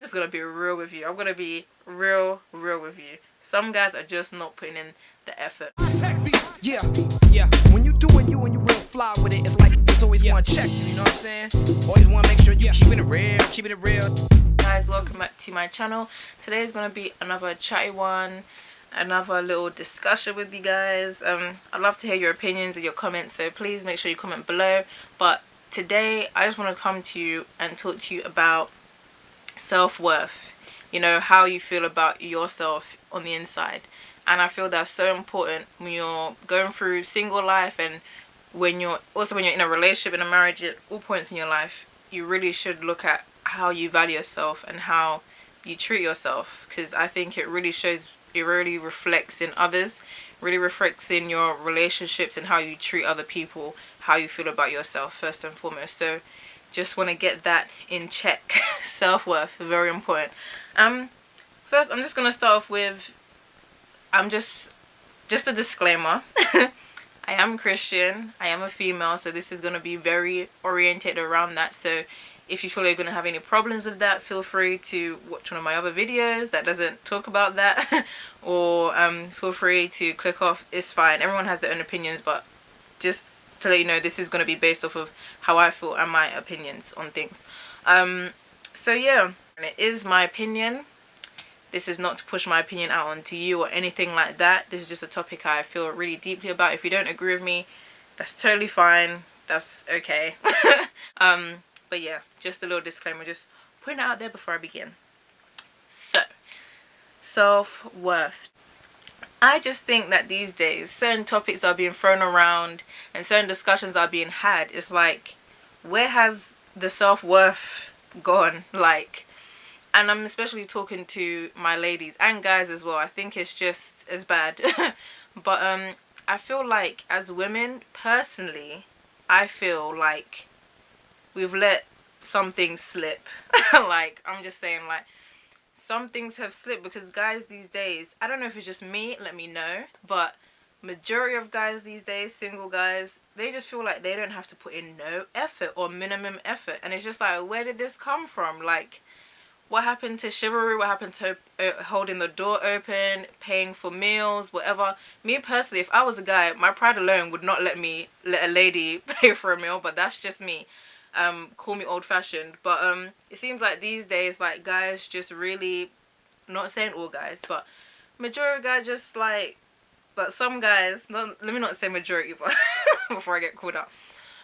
just gonna be real with you. I'm gonna be real with you. Some guys are just not putting in the effort. Yeah. When you doing you and you real fly with it, it's like it's always one check. You know what I'm saying? Always want to make sure you keeping it real. Guys, welcome back to my channel. Today is gonna be another chatty one, another little discussion with you guys. I'd love to hear your opinions and your comments, so please make sure you comment below. But today I just want to come to you and talk to you about self-worth. You know, how you feel about yourself on the inside. And I feel that's so important when you're going through single life, and when you're in a relationship, in a marriage, at all points in your life. You really should look at how you value yourself and how you treat yourself, because I think it really shows, it really reflects in others, really reflects in your relationships and how you treat other people, how you feel about yourself first and foremost. So just want to get that in check. Self-worth, very important. First I'm just going to start off with, just a disclaimer. I am Christian, I am a female, so this is going to be very oriented around that. So if you feel you're going to have any problems with that, feel free to watch one of my other videos that doesn't talk about that. Or feel free to click off, it's fine. Everyone has their own opinions, but just to let you know, this is going to be based off of how I feel and my opinions on things. So yeah, and it is my opinion. This is not to push my opinion out onto you or anything like that. This is just a topic I feel really deeply about. If you don't agree with me, that's totally fine. That's okay. But yeah, just a little disclaimer, just putting it out there before I begin. So, self-worth. I just think that these days, certain topics are being thrown around and certain discussions are being had. It's like, where has the self-worth gone? Like, and I'm especially talking to my ladies and guys as well. I think it's just as bad. But I feel like as women, personally, I feel like we've let some things slip. Like, I'm just saying, like, some things have slipped, because guys these days, I don't know if it's just me, let me know, but majority of guys these days, single guys, they just feel like they don't have to put in no effort or minimum effort. And it's just like, where did this come from? Like, what happened to chivalry? What happened to holding the door open, paying for meals, whatever? Me personally, if I was a guy, my pride alone would not let a lady pay for a meal, but that's just me. Call me old-fashioned, but it seems like these days, like, guys just really, not saying all guys, but majority of guys just like, but some guys, let me not say majority, but before I get called up,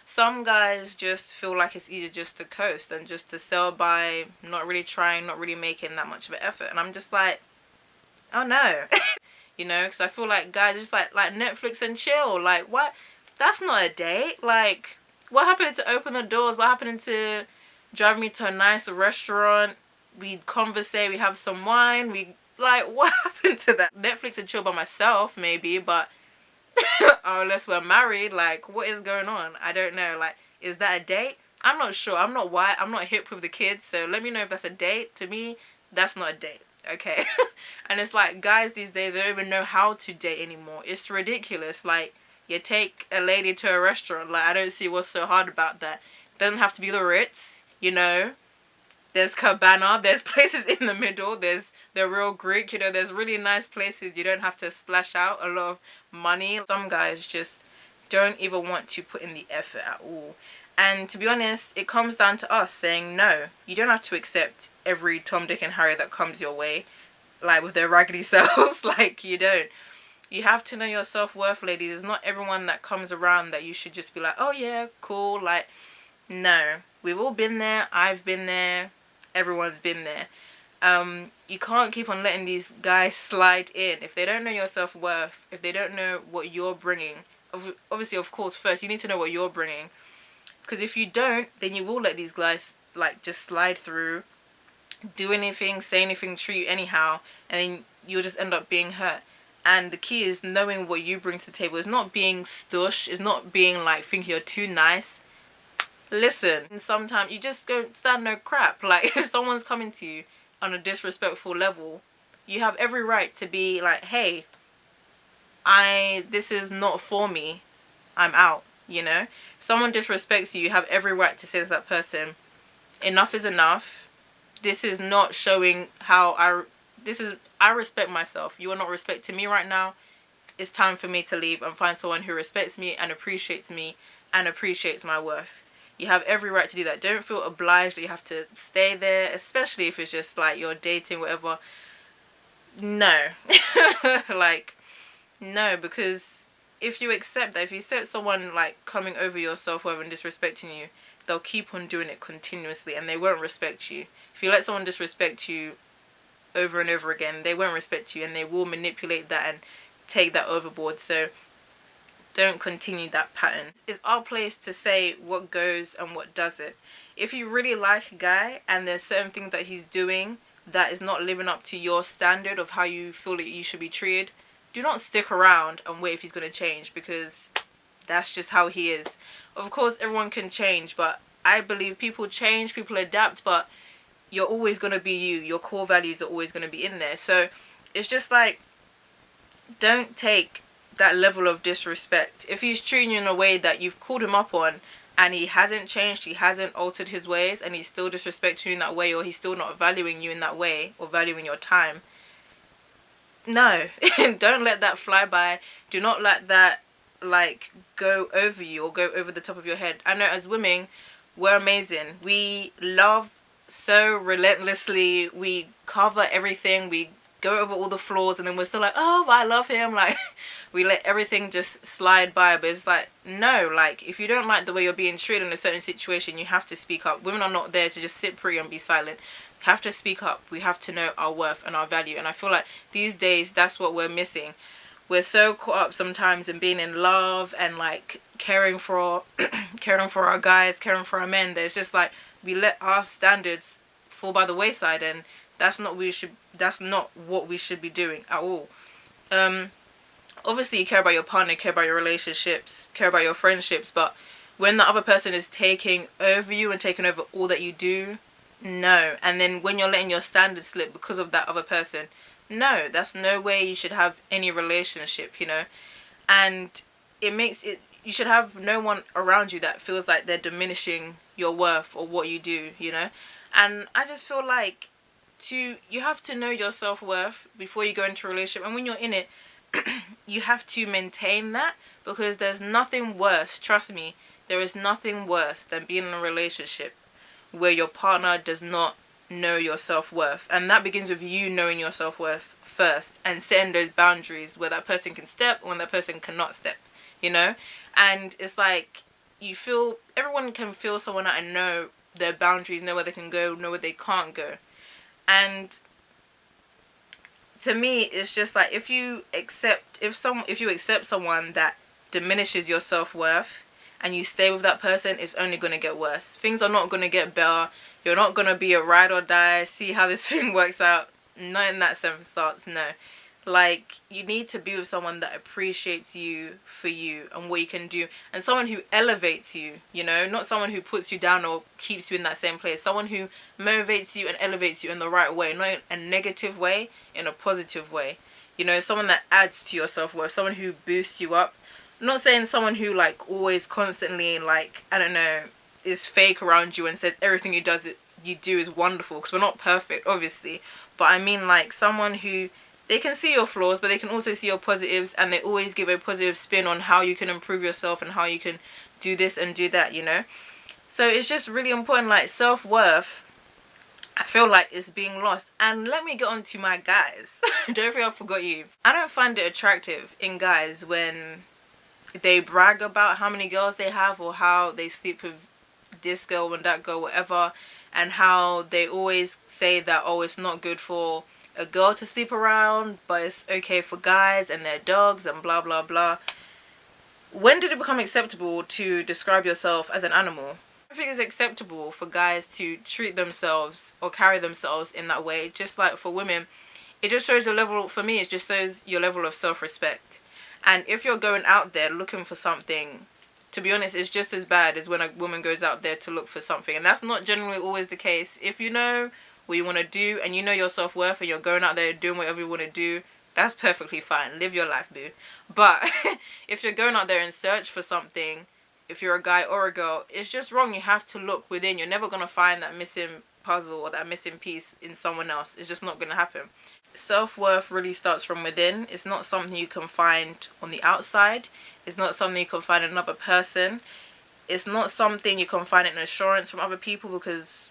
some guys just feel like it's easier just to coast and just to sell by not really trying, not really making that much of an effort. And I'm just like, oh no. You know, because I feel like guys just like Netflix and chill. Like, what? That's not a date. Like, what happened to open the doors? What happened to drive me to a nice restaurant? We conversate, we have some wine. Like, what happened to that? Netflix and chill by myself, maybe, but unless we're married, like, what is going on? I don't know. Like, is that a date? I'm not sure. I'm not white. I'm not hip with the kids, so let me know if that's a date. To me, that's not a date, okay? And it's like, guys these days, they don't even know how to date anymore. It's ridiculous. Like, you take a lady to a restaurant, like, I don't see what's so hard about that. It doesn't have to be the Ritz, you know. There's Cabana, there's places in the middle, there's the Real Greek, you know, there's really nice places. You don't have to splash out a lot of money. Some guys just don't even want to put in the effort at all. And to be honest, it comes down to us saying no. You don't have to accept every Tom, Dick and Harry that comes your way, like with their raggedy selves. Like, you don't. You have to know your self-worth, ladies. It's not everyone that comes around that you should just be like, oh yeah, cool. Like, no. We've all been there. I've been there. Everyone's been there. You can't keep on letting these guys slide in. If they don't know your self-worth, if they don't know what you're bringing, obviously, of course, first you need to know what you're bringing. Because if you don't, then you will let these guys, like, just slide through, do anything, say anything, treat you anyhow, and then you'll just end up being hurt. And the key is knowing what you bring to the table. It's not being stush. It's not being like, think you're too nice. Listen, and sometimes you just don't stand no crap. Like, if someone's coming to you on a disrespectful level, you have every right to be like, hey, this is not for me. I'm out, you know. If someone disrespects you, you have every right to say to that person, enough is enough. this is not showing how I respect myself. You are not respecting me right now. It's time for me to leave and find someone who respects me and appreciates my worth. You have every right to do that. Don't feel obliged that you have to stay there, especially if it's just like you're dating, whatever. No. Like, no, because if you accept that, if you accept someone like coming over your self-worth and disrespecting you, they'll keep on doing it continuously and they won't respect you. If you let someone disrespect you over and over again, they won't respect you and they will manipulate that and take that overboard. So don't continue that pattern. It's our place to say what goes and what doesn't. If you really like a guy and there's certain things that he's doing that is not living up to your standard of how you feel that you should be treated, do not stick around and wait if he's going to change, because that's just how he is. Of course, everyone can change, but I believe people change, people adapt, but you're always going to be you. Your core values are always going to be in there. So it's just like, don't take that level of disrespect. If he's treating you in a way that you've called him up on and he hasn't changed, he hasn't altered his ways, and he's still disrespecting you in that way, or he's still not valuing you in that way or valuing your time, no. Don't let that fly by. Do not let that like go over you or go over the top of your head. I know as women, we're amazing. We love so relentlessly. We cover everything. We go over all the flaws, and then we're still like, oh, I love him. Like, we let everything just slide by. But it's like, no, like, if you don't like the way you're being treated in a certain situation, you have to speak up. Women are not there to just sit pretty and be silent. We have to speak up. We have to know our worth and our value. And I feel like these days, that's what we're missing. We're so caught up sometimes in being in love and like caring for caring for our guys, caring for our men. There's just like, we let our standards fall by the wayside, and that's not what we should be doing at all. Obviously you care about your partner, care about your relationships, care about your friendships, but when the other person is taking over you and taking over all that you do, no. And then when you're letting your standards slip because of that other person, no, that's no way you should have any relationship, you know. And it makes it, you should have no one around you that feels like they're diminishing your worth or what you do, you know. And I just feel like you have to know your self-worth before you go into a relationship, and when you're in it, you have to maintain that, because there's nothing worse, trust me, there is nothing worse than being in a relationship where your partner does not know your self-worth. And that begins with you knowing your self-worth first and setting those boundaries where that person can step and when that person cannot step, you know. And it's like, you feel, everyone can feel someone out and know their boundaries, know where they can go, know where they can't go. And to me, it's just like, if you accept someone that diminishes your self-worth and you stay with that person, it's only going to get worse. Things are not going to get better. You're not going to be a ride or die, see how this thing works out. Not in that sense, starts, no. Like, you need to be with someone that appreciates you for you and what you can do, and someone who elevates you, you know, not someone who puts you down or keeps you in that same place. Someone who motivates you and elevates you in the right way, not in a negative way, in a positive way. You know, someone that adds to your self-worth, someone who boosts you up. I'm not saying someone who like always constantly like, I don't know, is fake around you and says everything you do is wonderful, because we're not perfect, obviously. But I mean like someone who, they can see your flaws, but they can also see your positives, and they always give a positive spin on how you can improve yourself and how you can do this and do that, you know. So it's just really important, like self-worth, I feel like it's being lost. And let me get on to my guys. Don't think I forgot you. I don't find it attractive in guys when they brag about how many girls they have, or how they sleep with this girl and that girl, whatever, and how they always say that, oh, it's not good for a girl to sleep around, but it's okay for guys and their dogs and blah blah blah. When did it become acceptable to describe yourself as an animal? I think it's acceptable for guys to treat themselves or carry themselves in that way, just like for women. It just shows your level, for me, it just shows your level of self-respect. And if you're going out there looking for something, to be honest, it's just as bad as when a woman goes out there to look for something. And that's not generally always the case. If you know what you want to do and you know your self-worth and you're going out there doing whatever you want to do, that's perfectly fine. Live your life, boo. But if you're going out there in search for something, if you're a guy or a girl, it's just wrong. You have to look within. You're never going to find that missing puzzle or that missing piece in someone else. It's just not going to happen. Self-worth really starts from within. It's not something you can find on the outside. It's not something you can find in another person. It's not something you can find in assurance from other people, because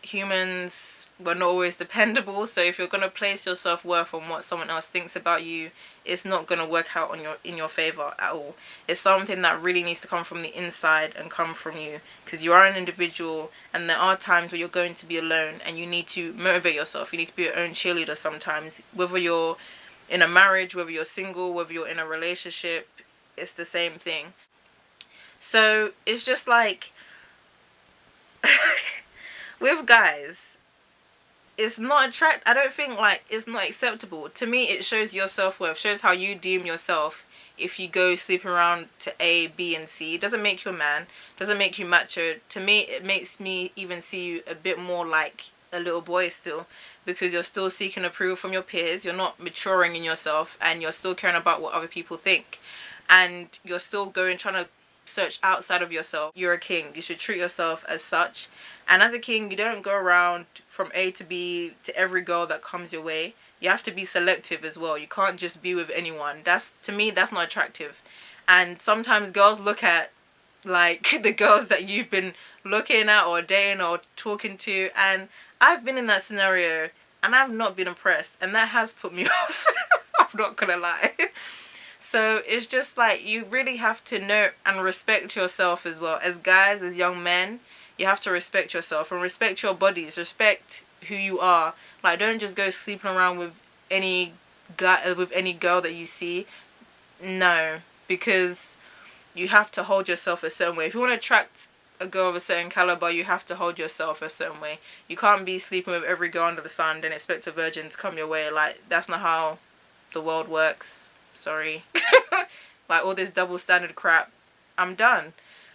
humans were not always dependable. So if you're going to place your self-worth on what someone else thinks about you, it's not going to work out in your favor at all. It's something that really needs to come from the inside and come from you, because you are an individual, and there are times where you're going to be alone and you need to motivate yourself. You need to be your own cheerleader sometimes, whether you're in a marriage, whether you're single, whether you're in a relationship. It's the same thing. So it's just like with guys, it's not I don't think, like, it's not acceptable. To me, it shows your self-worth, shows how you deem yourself. If you go sleeping around to A, B and C, it doesn't make you a man, doesn't make you macho. To me, it makes me even see you a bit more like a little boy still, because you're still seeking approval from your peers. You're not maturing in yourself, and you're still caring about what other people think, and you're still trying to search outside of yourself. You're a king. You should treat yourself as such. And as a king, you don't go around from A to B to every girl that comes your way. You have to be selective as well. You can't just be with anyone. To me, that's not attractive. And sometimes girls look at, like, the girls that you've been looking at or dating or talking to, and I've been in that scenario and I've not been impressed, and that has put me off. I'm not gonna lie. So it's just like, you really have to know and respect yourself as well. As guys, as young men, you have to respect yourself and respect your bodies, respect who you are. Like, don't just go sleeping around with any guy, with any girl that you see. No, because you have to hold yourself a certain way. If you want to attract a girl of a certain caliber, you have to hold yourself a certain way. You can't be sleeping with every girl under the sun and expect a virgin to come your way. Like, that's not how the world works. Sorry. Like, all this double standard crap, I'm done.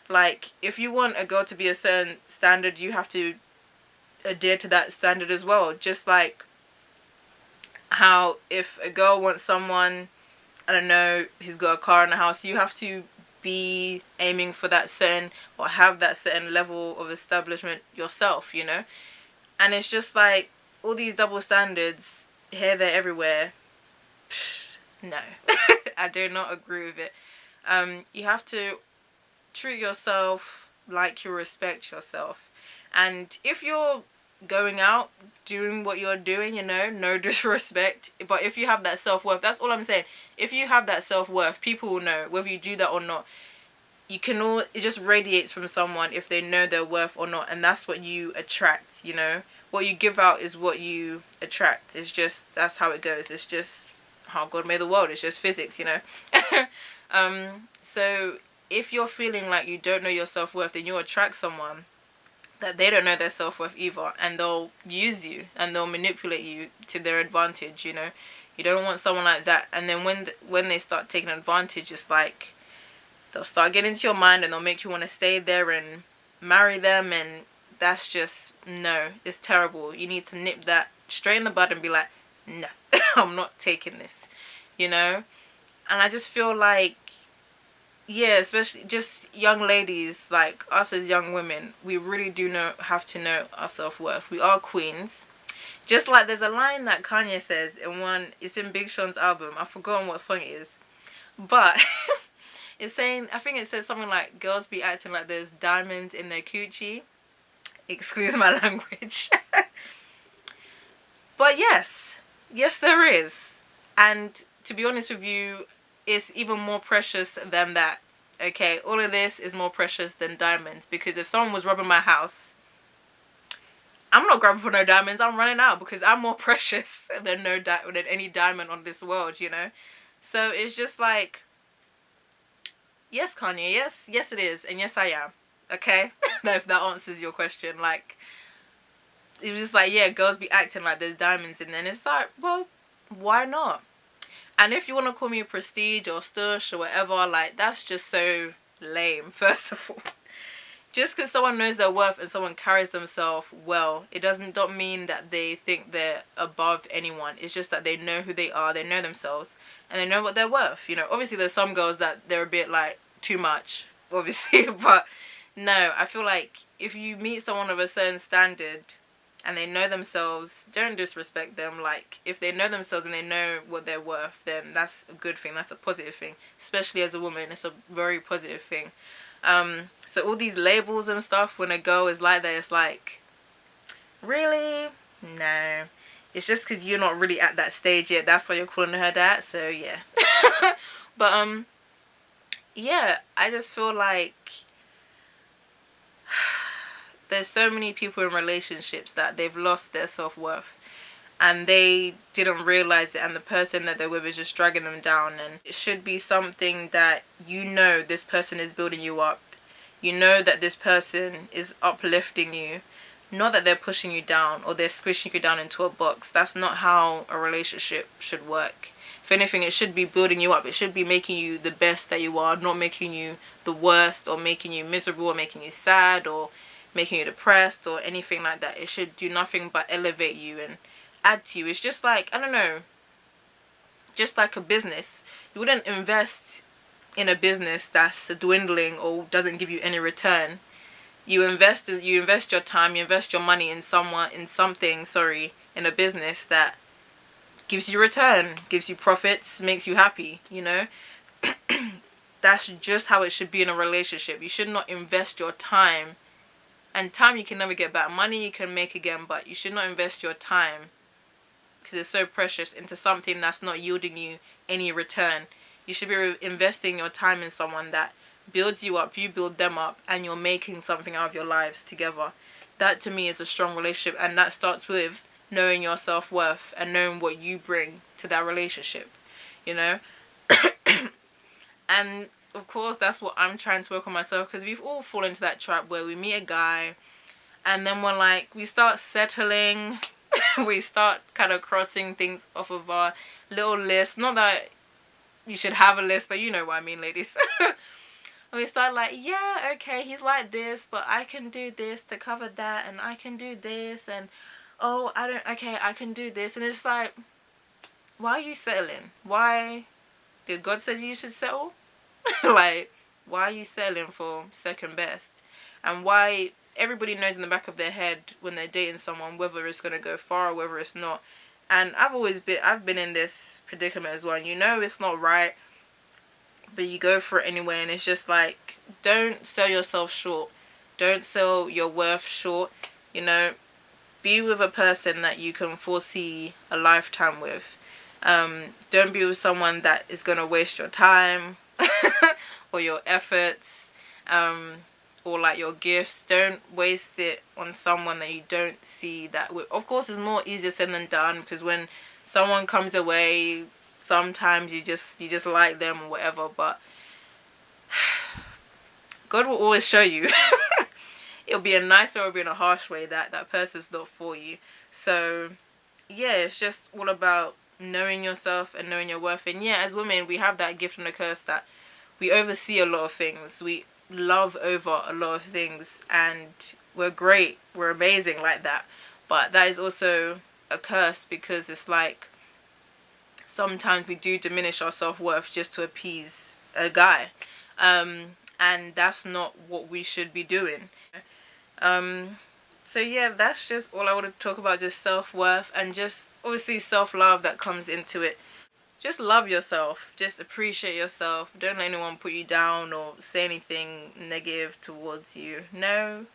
Like, if you want a girl to be a certain standard, you have to adhere to that standard as well. Just like how if a girl wants someone, I don't know, who's got a car and a house, you have to be aiming for that certain, or have that certain level of establishment yourself, you know. And it's just like, all these double standards here, there, everywhere. No. I do not agree with it. You have to treat yourself like you respect yourself. And if you're going out doing what you're doing, you know, no disrespect, but if you have that self-worth, that's all I'm saying. If you have that self-worth, people will know whether you do that or not. It just radiates from someone if they know their worth or not, and that's what you attract, you know. What you give out is what you attract. It's just, that's how it goes. It's just how God made the world. It's just physics, you know. So if you're feeling like you don't know your self-worth, then you'll attract someone that they don't know their self-worth either, and they'll use you and they'll manipulate you to their advantage, you know. You don't want someone like that. And then when they start taking advantage, it's like they'll start getting into your mind and they'll make you want to stay there and marry them, and that's just, no, it's terrible. You need to nip that straight in the bud and be like, no, I'm not taking this, you know. And I just feel like, yeah, especially just young ladies, like us as young women, we really do have to know our self-worth. We are queens. Just like there's a line that Kanye says it's in Big Sean's album, I've forgotten what song it is, but it's saying, I think it says something like, girls be acting like there's diamonds in their coochie. Excuse my language. But yes there is. And to be honest with you, it's even more precious than that. Okay, all of this is more precious than diamonds, because if someone was robbing my house, I'm not grabbing for no diamonds. I'm running out, because I'm more precious than any diamond on this world, you know. So it's just like, yes, Kanye, yes it is, and yes I am. Okay, if that answers your question. Like, it was just like, yeah, girls be acting like there's diamonds in there, and it's like, well, why not? And if you want to call me prestige or stush or whatever, like, that's just so lame. First of all, just because someone knows their worth and someone carries themselves well, it don't mean that they think they're above anyone. It's just that they know who they are, they know themselves, and they know what they're worth. You know, obviously there's some girls that they're a bit like too much, obviously, but no, I feel like if you meet someone of a certain standard, and they know themselves, don't disrespect them. Like, if they know themselves and they know what they're worth, then that's a good thing. That's a positive thing. Especially as a woman, it's a very positive thing. So all these labels and stuff, when a girl is like that, it's like, really? No. It's just because you're not really at that stage yet. That's why you're calling her that. So, yeah. But, yeah, I just feel like there's so many people in relationships that they've lost their self-worth and they didn't realize it, and the person that they're with is just dragging them down. And it should be something that, you know, this person is building you up. You know that this person is uplifting you, not that they're pushing you down or they're squishing you down into a box. That's not how a relationship should work. If anything, it should be building you up. It should be making you the best that you are, not making you the worst or making you miserable or making you sad or making you depressed or anything like that. It should do nothing but elevate you and add to you. It's just like, I don't know, just like a business. You wouldn't invest in a business that's dwindling or doesn't give you any return. You invest your time, you invest your money in in a business that gives you return, gives you profits, makes you happy, you know. That's just how it should be in a relationship. You should not invest your time, and time you can never get back. Money you can make again, but you should not invest your time, because it's so precious, into something that's not yielding you any return. You should be investing your time in someone that builds you up, you build them up, and you're making something out of your lives together. That to me is a strong relationship, and that starts with knowing your self-worth and knowing what you bring to that relationship, you know. And of course that's what I'm trying to work on myself, because we've all fallen into that trap where we meet a guy and then we're like, we start settling. We start kind of crossing things off of our little list. Not that you should have a list, but you know what I mean, ladies. And we start like, yeah, okay, he's like this, but I can do this to cover that, and I can do this, and oh, I can do this. And it's like, why are you settling? Why did God say you should settle? Like, why are you settling for second best? And why everybody knows in the back of their head when they're dating someone whether it's going to go far or whether it's not. And I've been in this predicament as well. And you know it's not right, but you go for it anyway. And it's just like, don't sell yourself short. Don't sell your worth short. You know, be with a person that you can foresee a lifetime with. Don't be with someone that is going to waste your time or your efforts, or like your gifts. Don't waste it on someone that you don't see that with. Of course, it's more easier said than done, because when someone comes away, sometimes you just like them or whatever, but God will always show you. It'll be a nice or it'll be in a harsh way that that person's not for you. So yeah, it's just all about knowing yourself and knowing your worth. And yeah, as women, we have that gift and a curse that we oversee a lot of things. We love over a lot of things, and we're great, we're amazing like that. But that is also a curse, because it's like sometimes we do diminish our self-worth just to appease a guy, and that's not what we should be doing. So yeah, that's just all I want to talk about, just self-worth, and just obviously self-love that comes into it. Just love yourself, just appreciate yourself. Don't let anyone put you down or say anything negative towards you. Know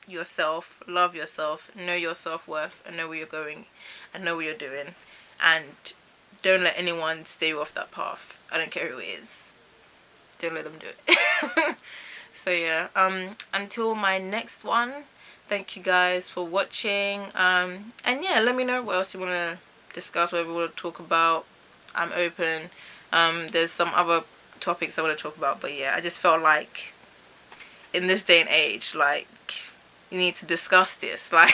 yourself, love yourself, know your self-worth, and know where you're going and know what you're doing, and don't let anyone stay you off that path. I don't care who it is, don't let them do it. So yeah, until my next one, thank you guys for watching, and yeah, let me know what else you want to discuss, whatever you want to talk about. I'm open. There's some other topics I want to talk about, but yeah, I just felt like in this day and age, like, you need to discuss this, like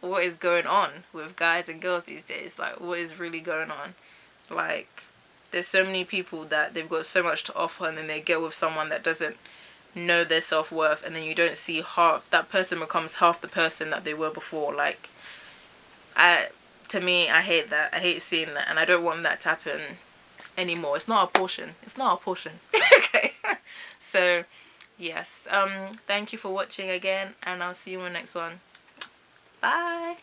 what is going on with guys and girls these days, like what is really going on. Like, there's so many people that they've got so much to offer, and then they get with someone that doesn't know their self-worth, and then you don't see half, that person becomes half the person that they were before. Like, to me, I hate that. I hate seeing that, and I don't want that to happen anymore. It's not our portion. It's not our portion. Okay. So yes, thank you for watching again, and I'll see you in the next one. Bye.